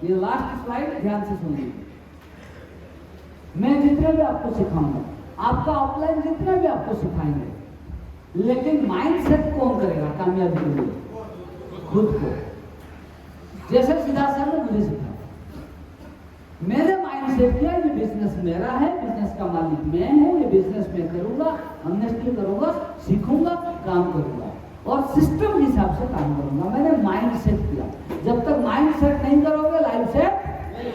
ये last slide ध्यान से सुन लीजिए। मैं जितने भी आपको सिखाऊंगा, आपका ऑफलाइन जितने भी आपको सिखाएंगे, लेकिन माइंडसेट कौन करेगा कामयाबी के लिए? खुद को। जैसे सिद्धार्थ सर ने मुझे सिखाया, मेरे माइंडसेट किया ये बिजनेस मेरा है, बिजनेस का मालिक मैं हूं, ये बिजनेस मैं करूंगा, ऑनेस्टली करूंगा, सीखूंगा, काम करूंगा और सिस्टम के हिसाब से काम करूंगा। मैंने माइंडसेट किया। जब तक माइंडसेट नहीं करोगे लाइफ सेट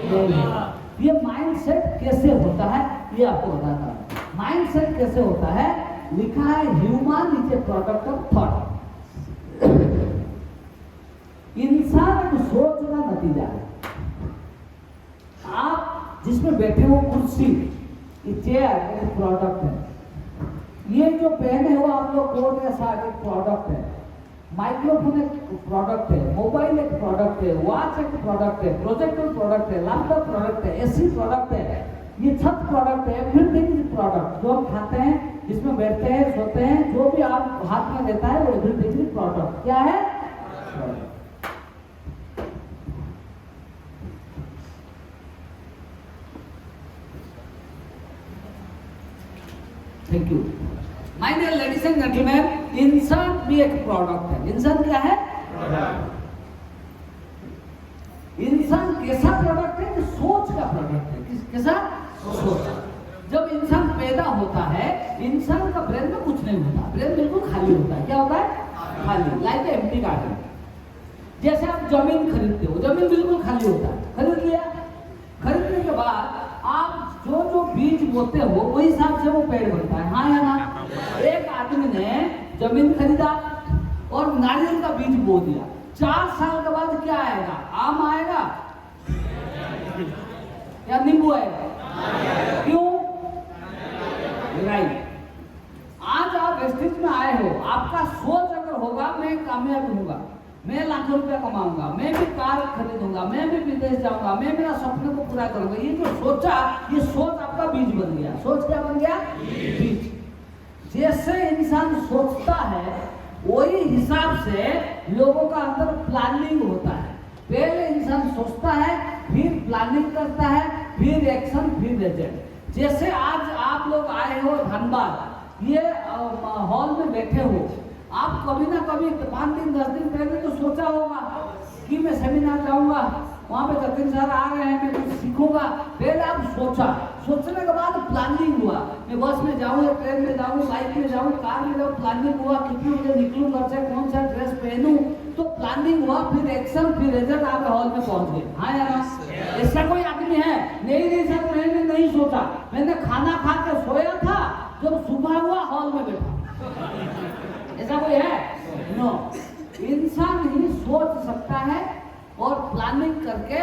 नहीं होगा। ये माइंडसेट कैसे होता है ये आपको बताता हूं। माइंडसेट कैसे होता है, लिखा है human is a product of thought. इंसान सोच का नतीजा है। आप जिसमें बैठे हो कुर्सी, ये चेयर एक प्रोडक्ट है। ये जो पहने हो आप लोग कोट या शर्ट एक प्रोडक्ट है। माइक्रोफोन एक प्रोडक्ट है, मोबाइल एक प्रोडक्ट है, वॉच एक प्रोडक्ट है, प्रोजेक्टर प्रोडक्ट है, लैपटॉप प्रोडक्ट है, एसी प्रोडक्ट है, ये छत प्रोडक्ट है, एवरीथिंग इज प्रोडक्ट। जो हम खाते हैं, जिसमें बैठते हैं, सोते हैं, जो भी आप हाथ में देता है वो एवरीथिंग इज प्रोडक्ट। क्या है? Thank you. My dear ladies and gentleman, इंसान भी एक प्रोडक्ट है। इंसान क्या है? इंसान कैसा प्रोडक्ट है? सोच का प्रोडक्ट है। कैसा? सोच। जब इंसान पैदा होता है, इंसान का ब्रेन में कुछ नहीं होता, ब्रेन बिल्कुल खाली होता है। क्या होता है? खाली, लाइक एम्प्टी गार्डन। जैसे आप जमीन खरीदते हो, जमीन बिल्कुल खाली होता है। खरीद लिया, खरीदने के बाद आप जो जो बीज बोते हो वही हिसाब से वो पेड़ बनता है। हाँ या ना? एक आदमी ने जमीन खरीदा और नारियल का बीज बो दिया। 4 साल के बाद क्या आएगा? आम आएगा या नींबू आएगा? क्यों? राइट। आज आप वेस्टेज में आए हो, आपका सोच अगर होगा मैं कामयाब होऊंगा, मैं लाखों रुपया कमाऊंगा, मैं भी कार खरीदूंगा, मैं भी विदेश जाऊंगा, मैं मेरा सपने को पूरा करूंगा, ये जो सोचा, ये सोच आपका बीज बन गया। सोच क्या बन गया? बीज। जैसे इंसान सोचता है वही हिसाब से लोगों का अंदर प्लानिंग होता है। पहले इंसान सोचता है, फिर प्लानिंग करता है, फिर एक्शन, फिर रिजल्ट। जैसे आज आप लोग आए हो धनबाद, ये हॉल में बैठे हो, आप कभी ना कभी 5 दिन 10 दिन पहले तो सोचा होगा कि मैं सेमिनार जाऊंगा, वहां पे जतिन सर आ रहे हैं, मैं कुछ सीखूंगा। पहले आप सोचा, सोचने के बाद प्लानिंग हुआ, मैं बस में जाऊँ, ट्रेन में जाऊँ, बाइक में जाऊँ, कार में जाऊँ। प्लानिंग हुआ, कितने बजे निकलूँ घर से, कौन सा ड्रेस पहनूं, तो प्लानिंग हुआ, फिर एक्शन, फिर रिजल्ट। आप हॉल में पहुंच गए। हाँ या ना? ऐसा कोई आदमी है? नहीं सर, मैंने नहीं सोचा, मैंने खाना खा के सोया था, जब सुबह हुआ हॉल में बैठा। ऐसा कोई है? नो। इंसान ही सोच सकता है और प्लानिंग करके,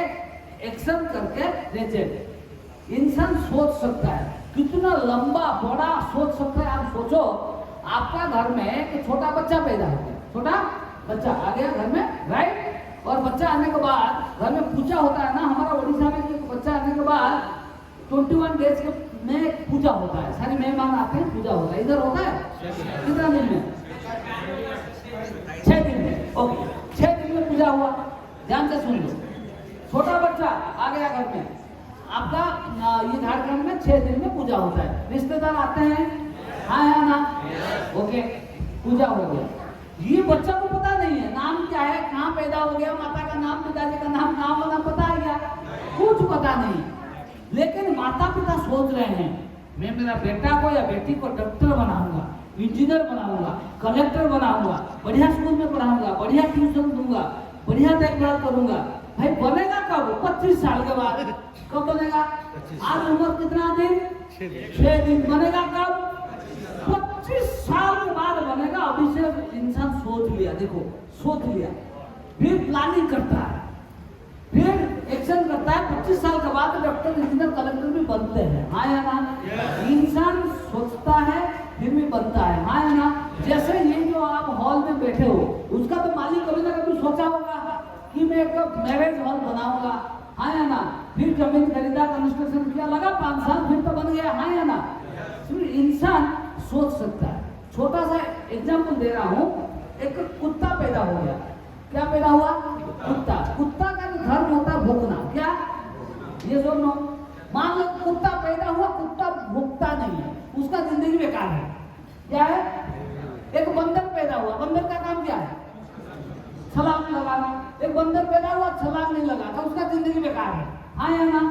एक्शन करके रिजल्ट। इंसान सोच सकता है, कितना लंबा बड़ा सोच सकता है। आप सोचो, आपका घर में एक छोटा बच्चा पैदा हो गया, छोटा बच्चा आ गया घर में, राइट? और बच्चा आने के बाद घर में पूजा होता है ना, हमारा उड़ीसा में एक बच्चा आने के बाद 21 डेज में पूजा होता है, सारे मेहमान आते हैं, पूजा होता है। इधर होता है कितना दिन में? 6 दिन में। ओके, 6 दिन में पूजा हुआ। ध्यान से सुन लो, छोटा बच्चा आ गया घर में, आपका ये झारखंड में 6 दिन में पूजा होता है। रिश्तेदार आते हैं, हाँ या ना? ओके, पूजा हो गया। ये बच्चा को पता नहीं है नाम क्या है, कहाँ पैदा हो गया, माता का नाम, पिताजी का नाम, नाम पता है क्या? कुछ पता नहीं। लेकिन माता पिता सोच रहे हैं, मैं मेरा बेटा को या बेटी को डॉक्टर बनाऊंगा, इंजीनियर बनाऊंगा, कलेक्टर बनाऊंगा, बढ़िया स्कूल में पढ़ाऊंगा, बढ़िया ट्यूशन दूंगा, बढ़िया देखभाल करूंगा। भाई बनेगा कब? 25 साल के बाद। कब बनेगा? आज उम्र कितना दिन? 6 दिन। बनेगा कब? 25 साल के बाद बनेगा। अभी से इंसान सोच लिया, देखो सोच लिया, फिर प्लानिंग करता है, फिर एक्शन करता है। 25 साल के बाद डॉक्टर, इंजीनियर, कलेक्टर भी बनते हैं। हाँ या ना? इंसान सोचता है फिर भी बनता है। हाँ या ना? जैसे ये जो आप हॉल में बैठे हो, उसका तो मालिक कभी ना कभी सोचा होगा कि मैं एक मैरिज हॉल बनाऊंगा। हाँ या ना? फिर जमीन खरीदा, कंस्ट्रक्शन किया, लगा 5 साल, फिर तो बन गया। हाँ या ना? इंसान सोच सकता है। छोटा सा एग्जाम्पल दे रहा हूँ, एक कुत्ता पैदा हो गया। क्या पैदा हुआ? कुत्ता। कुत्ता का धर्म होता है भौंकना। ये जो नो, मान लो कुत्ता पैदा हुआ, कुत्ता भुगता नहीं है, उसका जिंदगी बेकार है। क्या है? एक बंदर पैदा हुआ, बंदर का काम क्या है? छलांग लगाना। एक बंदर पैदा हुआ, छलांग नहीं लगाता, उसका जिंदगी बेकार है। हाँ या ना?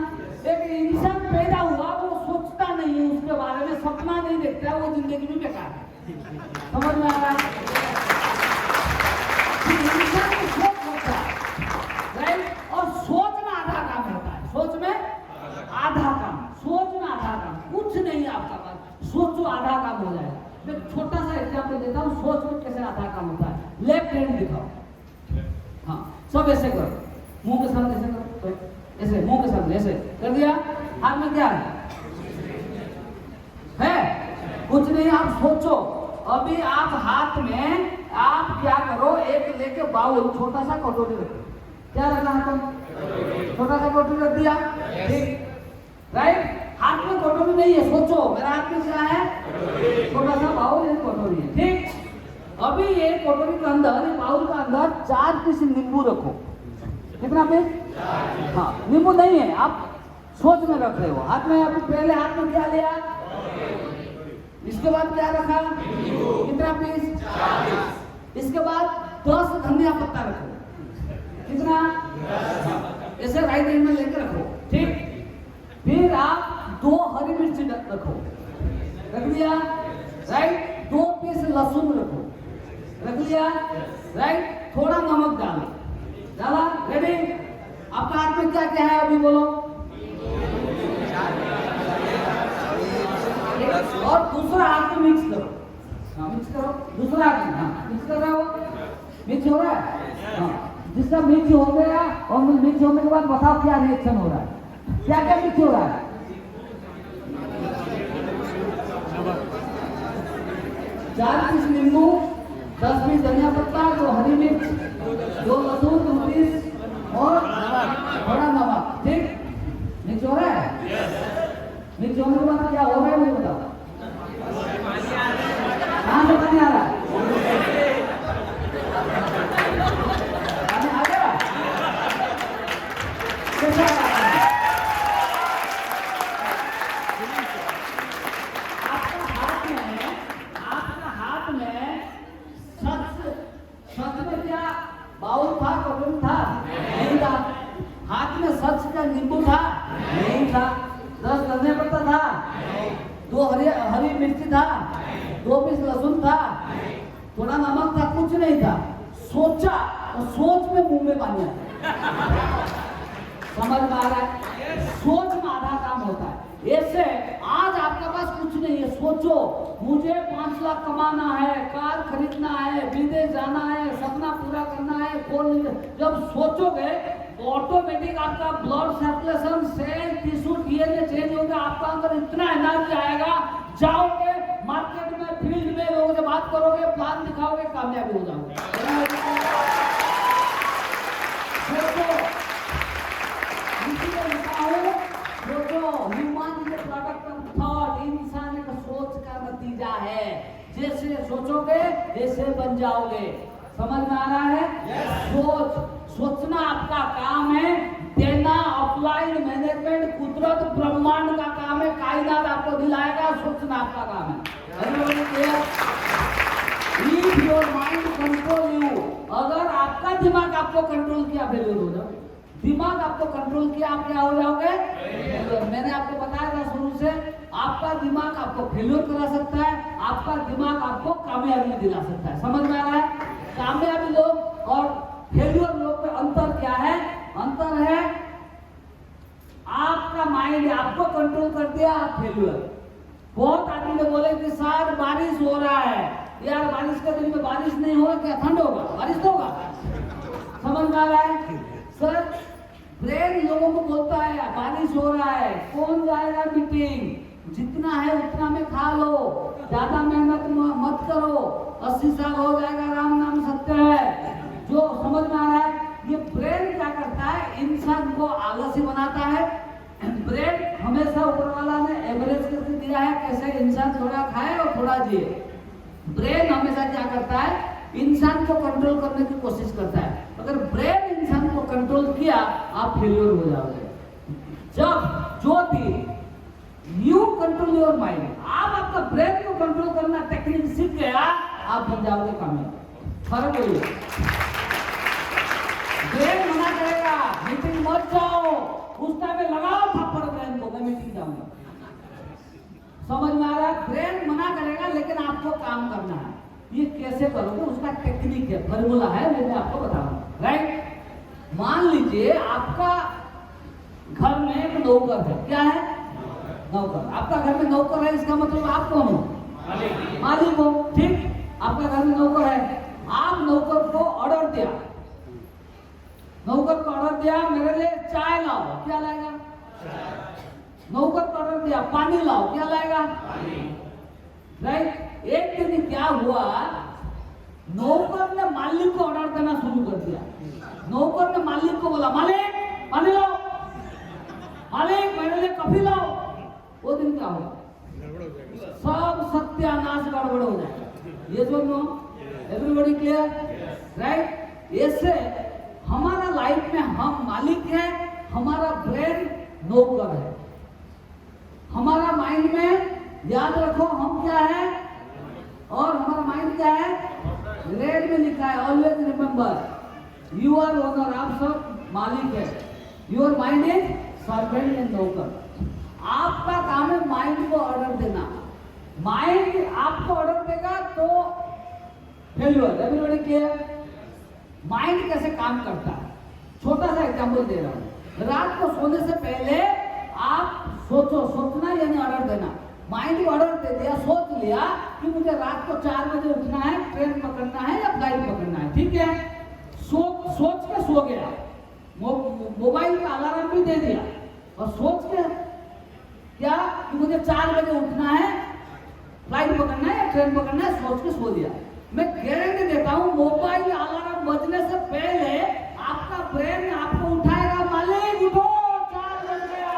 एक इंसान पैदा हुआ, वो सोचता नहीं है उसके बारे में, सपना नहीं देखता है, वो जिंदगी में बेकार है। समझ में आ रहा है? इंसान की सोच होता है, राइट? और सोच में आधा काम होता है, सोच में आधा काम, सोच में आधा काम, कुछ नहीं है आपका पास, सोचो आधा काम हो जाएगा। मैं छोटा सा एग्जाम्पल देता हूँ, सोच में कैसे आधा काम होता है। लेफ्ट हैंड दिखाओ, हाँ सब ऐसे करो, मुंह के सामने ऐसे करो, ऐसे मुंह के सामने ऐसे कर दिया। हाथ में क्या है? कुछ नहीं। आप सोचो, अभी आप हाथ में आप क्या करो, एक लेके बाउल, छोटा सा कटोरी रखो। क्या रखना हाथ में? छोटा सा कटोरी रख दिया, ठीक, राइट? हाथ में कटोरी नहीं है, सोचो मेरा हाथ में क्या है? छोटा सा बाउल, एक कटोरी है, ठीक। अभी ये कटोरी के अंदर, बाउल का अंदर 4 पीस नींबू रखो। कितना पीस? हाँ, नींबू नहीं है, आप सोच में रख रहे हो। हाथ में अभी पहले हाथ में क्या लिया? इसके बाद क्या रखा? कितना पीस? 4। इसके बाद 10 धनिया पत्ता रखो। कितना? ऐसे राइट हैंड में लेकर रखो, ठीक। फिर आप 2 हरी मिर्ची रखो, रख लिया, राइट। 2 पीस लहसुन रखो, रख लिया, राइट। थोड़ा नमक डालो, डाला, रेडी। आपका हाथ में क्या क्या है अभी बोलो? और दूसरा हाथ में मिक्स करो, हाँ मिक्स करो, दूसरा हाथ में, हाँ मिक्स कर रहे हो, मिक्स हो रहा है, हाँ। जिसका मिक्स हो गया, और मिक्स होने के बाद बताओ क्या रिएक्शन हो रहा है, क्या क्या मिक्स हो रहा है? चार पीस नींबू, 10 पीस धनिया पत्ता, 2 हरी मिर्च, 2 लहसुन, 2 पीस और थोड़ा नमक, ठीक। मिक्स हो रहा है? मिक्स होने के बाद क्या हो रहा है मुझे बताओ? कहाँ से पानी आ रहा है? पानी आ गया? कैसा आ रहा है? आपका हाथ में सच में क्या बाउल था, कटोरी था? नहीं था। हाथ में सच का नींबू था? नहीं था। 10 धनिया पत्ता था? 2 हरी मिर्ची था? 2 पीस लहसुन था? थोड़ा नमक था? कुछ नहीं था। सोचा, और सोच में मुंह में पानी आता। समझ में आ रहा है? सोच में आधा काम होता है। ऐसे आज आपके पास कुछ नहीं है, सोचो मुझे 5 लाख कमाना है, कार खरीदना है, विदेश जाना है, सपना पूरा करना है, कौन, जब सोचोगे ऑटोमेटिक आपका blood circulation, cell, tissue, DNA change होगा, आपका अंदर इतना एनर्जी आएगा, जाओगे मार्केट में, फील्ड में, लोगों से बात करोगे, प्लान दिखाओगे, कामयाबी हो जाओगे। इंसान का सोच का नतीजा है, जैसे सोचोगे वैसे बन जाओगे। समझ में आ रहा है? सोचना आपका काम है, देना अप्लाइड मैनेजमेंट, कुदरत ब्रह्मांड का काम है, कायनात आपको दिलाएगा, सोचना आपका काम है। If your mind control you, अगर आपका दिमाग आपको कंट्रोल किया, फेलियर हो जाओगे। दिमाग आपको कंट्रोल किया, आप क्या हो जाओगे? मैंने आपको बताया था शुरू से, आपका दिमाग आपको फेलियर करा सकता है, आपका दिमाग आपको कामयाबी दिला सकता है। समझ में आ रहा है? कामयाबी लोग और फेलियर लोग में अंतर क्या है? अंतर है आपका माइंड आपको कंट्रोल कर दिया, आप फेलियर। बहुत आदमी ने बोले कि सर बारिश हो रहा है, यार बारिश के दिन में बारिश नहीं होगा क्या? ठंड होगा, बारिश तो होगा। समझ में आ रहा है? सर ब्रेन लोगों को बोलता है बारिश हो रहा है, कौन जाएगा मीटिंग, जितना है उतना में खा लो, ज्यादा मेहनत मत करो, 80 साल हो जाएगा, राम नाम सत्य है। जो समझ में आ रहा है? ये ब्रेन क्या करता है? इंसान को आलसी बनाता है। ब्रेन हमेशा ऊपर वाला ने एवरेज करके दिया है, कैसे इंसान थोड़ा खाए और थोड़ा जिए। ब्रेन हमेशा क्या करता है? इंसान को कंट्रोल करने की कोशिश करता है। अगर ब्रेन इंसान को कंट्रोल किया, आप फेलियर हो जाओगे। जब ज्योति यू कंट्रोल योर माइंड, आप आपका ब्रेन को कंट्रोल करना टेक्निक सीख गया, आप बन जाओगे कामयाब। फर्क वही है। ब्रेन मना करेगा मीटिंग मत जाओ, उस टाइम में लगाओ थप्पड़ ब्रेन को, मैं मीटिंग जाऊंगा। समझ में आ रहा है? ब्रेन मना करेगा लेकिन आपको काम करना है। ये कैसे करोगे, उसका टेक्निक है, फॉर्मूला है, मैं आपको बताऊंगा। राइट? मान लीजिए आपका घर में एक नौकर है। क्या है? नौकर। आपका घर में नौकर है, इसका मतलब आप कौन हो? मालिक हो। ठीक, आपका घर में नौकर है, आप नौकर को ऑर्डर दिया, नौकर को ऑर्डर दिया मेरे लिए चाय लाओ, क्या लाएगा? नौकर को ऑर्डर दिया पानी लाओ, क्या लाएगा? राइट? एक दिन क्या हुआ, नौकर ने मालिक को ऑर्डर देना शुरू कर दिया। नौकर ने मालिक को बोला, मालिक पानी लाओ, मालिक मेरे लिए कॉफी लाओ। वो दिन क्या होगा? सब सत्यानाश गड़बड़ हो जाएगा। ये जो नो, एवरीबॉडी क्लियर? राइट? ऐसे हमारा लाइफ में हम मालिक हैं, हमारा ब्रेन नौकर है। हमारा माइंड में याद रखो हम क्या है, और हमारा माइंड क्या है? रेड में लिखा है, always remember you are owner, आप सब मालिक है। Your mind is servant and नौकर। आपका काम है माइंड को ऑर्डर देना। माइंड आपको ऑर्डर देगा तो फेल्यूर। Everybody clear? माइंड कैसे काम करता है, छोटा सा एग्जांपल दे रहा हूं। रात को सोने से पहले आप सोचो, सोचना यानी ऑर्डर देना। माइंड को ऑर्डर दे दिया, सोच लिया कि मुझे रात को 4 बजे उठना है, ट्रेन पकड़ना है या फ्लाइट पकड़ना है। ठीक है, सोच के सो गया, मोबाइल का अलार्म भी दे दिया, और सोच के क्या कि मुझे 4 बजे उठना है, फ्लाइट पकड़ना है या ट्रेन पकड़ना है, सोच के सो दिया। मैं गारंटी देता हूं मोबाइल अलार्म बजने से पहले आपका ब्रेन आपको उठाएगा, मालिक उठो 4 बज गया।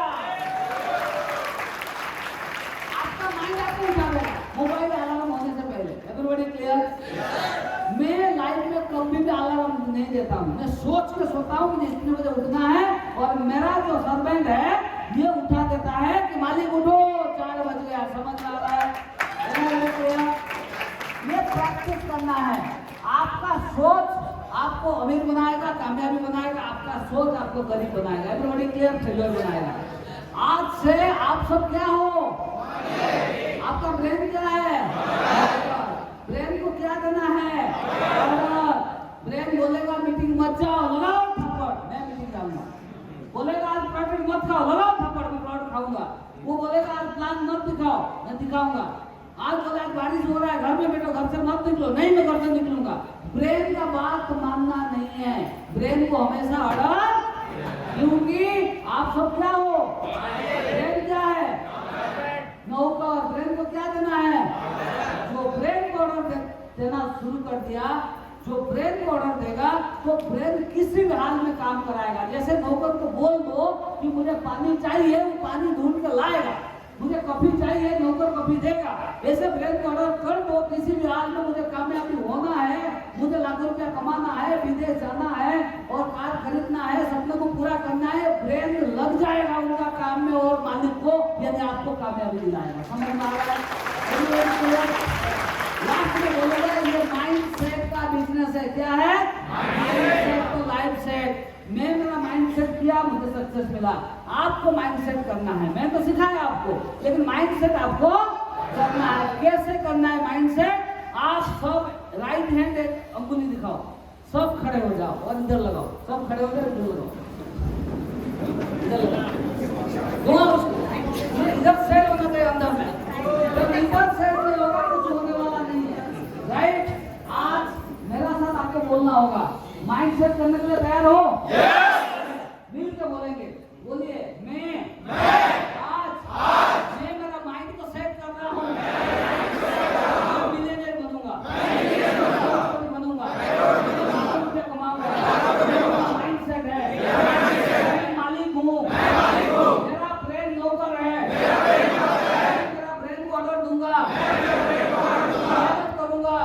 आपका माइंड आपको उठाएगा मोबाइल अलार्म होने से पहले। Everybody clear? मैं लाइफ में कभी भी अलार्म नहीं देता हूं, मैं सोच के सोता हूं कि इतने बजे उठना है, और मेरा जो सर्वेंट है ये उठा देता है कि मालिक उठो 4 बज गया। समझ में आ रहा है? ये प्रैक्टिस करना है। आपका सोच आपको अमीर बनाएगा, कामयाबी बनाएगा, आपका सोच आपको गरीब बनाएगा। Everybody clear? फेलियर बनाएगा। आज से आप सब क्या हो? आपका ब्रेन क्या है? ब्रेन को क्या देना है? ब्रेन बोलेगा मीटिंग मत जाओ, लगाओ थप्पड़, मैं मीटिंग जाऊंगा। बोलेगा आज प्रोडक्ट मत खाओ, लगाओ थप्पड़, मैं प्रोडक्ट खाऊंगा। वो बोलेगा आज प्लान मत दिखाओ, मैं दिखाऊंगा। आज बोला बारिश हो रहा है, घर में बैठो, घर से मत निकलो, नहीं मैं घर से निकलूंगा। ब्रेन का बात मानना नहीं है, ब्रेन को हमेशा ऑर्डर, क्योंकि आप सब क्या हो? ब्रेन क्या है? नौकर। ब्रेन को क्या देना है? जो ब्रेन को ऑर्डर देना शुरू कर दिया, जो ब्रेन को ऑर्डर देगा तो ब्रेन किसी भी हाल में काम कराएगा। जैसे नौकर को बोल दो कि मुझे पानी चाहिए, वो पानी ढूंढ के लाएगा। मुझे कॉफी चाहिए, नौकर कॉफी देगा। ऐसे ब्रेन को ऑर्डर कर दो, किसी भी हाल में मुझे कामयाबी होना है, मुझे लाखों रुपया कमाना है, विदेश जाना है और कार खरीदना है, सपने को पूरा करना है, ब्रेन लग जाएगा उनका काम में और मालिक को यानी आपको कामयाबी दिलाएगा। समझ में आ रहा है? लास्ट में बोलेगा ये माइंड सेट का बिजनेस है। क्या है? माइंड सेट तो लाइफ सेट। मैं मेरा माइंड सेट किया, मुझे सक्सेस मिला। आपको माइंड सेट करना है, मैं तो सिखाया आपको, लेकिन माइंड सेट आपको करना है। कैसे करना है माइंड सेट? आप सब राइट हैंड एक अंगुली दिखाओ, सब खड़े हो जाओ और इधर लगाओ, सब खड़े हो जाओ, इधर लगाओ, इधर लगाओ। इधर सेट होना चाहिए अंदर में, जब इधर सेट नहीं होगा कुछ होने वाला नहीं है। राइट? आज मेरा साथ आपको बोलना होगा। माइंड सेट करने के लिए तैयार हो? मिल के बोलेंगे। बोलिए, मैं आज मैं मेरा माइंड को सेट कर रहा हूँ, मिलियनेयर बनूंगा, रुपये कमाऊंगा। मेरा माइंड सेट है, मैं मालिक हूँ, मेरा ब्रेन नौकर है, मेरा ब्रेन को ऑर्डर दूंगा, मेहनत करूंगा,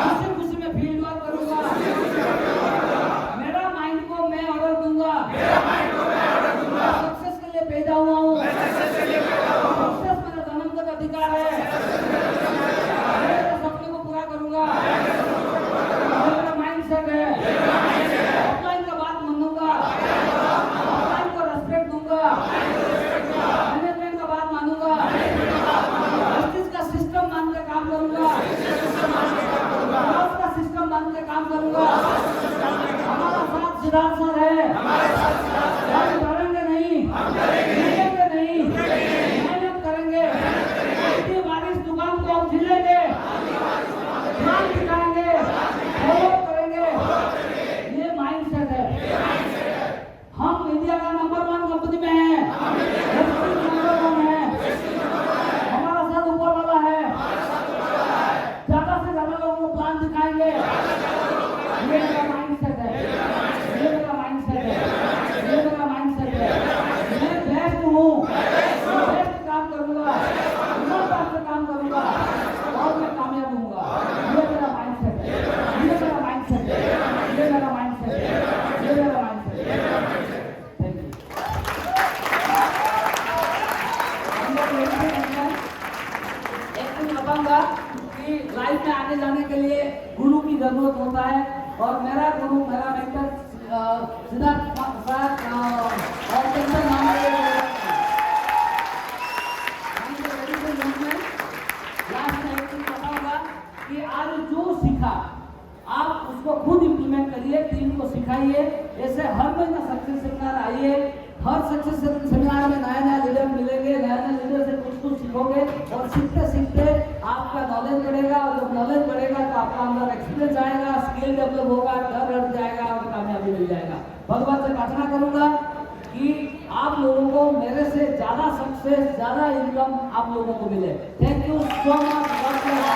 खुशी खुशी में फील्ड वर्क करूंगा, मेरा माइंड को मैं ऑर्डर दूंगा, सिद्धार्थ सर है, हम करेंगे नहीं, झुकेंगे नहीं, मेहनत करेंगे, इतनी बारिश दुकान को हम झेलेंगे, ध्यान दिखाएंगे, फॉलो करेंगे, ये माइंडसेट है। हम इंडिया का नंबर 1 कंपनी में है, नंबर 1 है, हमारा साथ ऊपर वाला है, ज्यादा से ज्यादा लोगों को प्लान दिखाएंगे। ये मेरा माइंडसेट है, ये मेरा माइंडसेट है, ये मेरा माइंडसेट है। मैं बेस्ट हूँ, बेस्ट काम करूँगा, ईमानदार से काम करूँगा और मैं कामयाब होऊंगा। ये मेरा माइंडसेट है, ये मेरा माइंडसेट है, ये मेरा माइंडसेट है, ये मेरा माइंडसेट है। Thank you. हम लोग एक दिन बताऊंगा कि लाइफ में आगे जाने के लिए गुरु की जरूरत होता है और मेरा गुरु, मेरा मेंटर सिद्धार्थ सर और चंदन नाम के लास्ट में एक दिन बताऊंगा कि आज जो सीखा आप उसको खुद इम्प्लीमेंट करिए, टीम को सिखाइए। ऐसे हर महीना सक्सेस सेमिनार आइए, हर सक्सेस सेमिनार में नया नया लीडर मिलेंगे, नया नया लीडर से कुछ सीखोगे और सीखते सीखते आपका नॉलेज बढ़ेगा और जब नॉलेज बढ़ेगा तो आपका अंदर एक्सपीरियंस आएगा, स्किल डेवलप होगा, डर हट जाएगा और कामयाबी मिल जाएगा। भगवान से प्रार्थना करूंगा कि आप लोगों को मेरे से ज्यादा सक्सेस, ज्यादा इनकम आप लोगों को मिले। Thank you so much.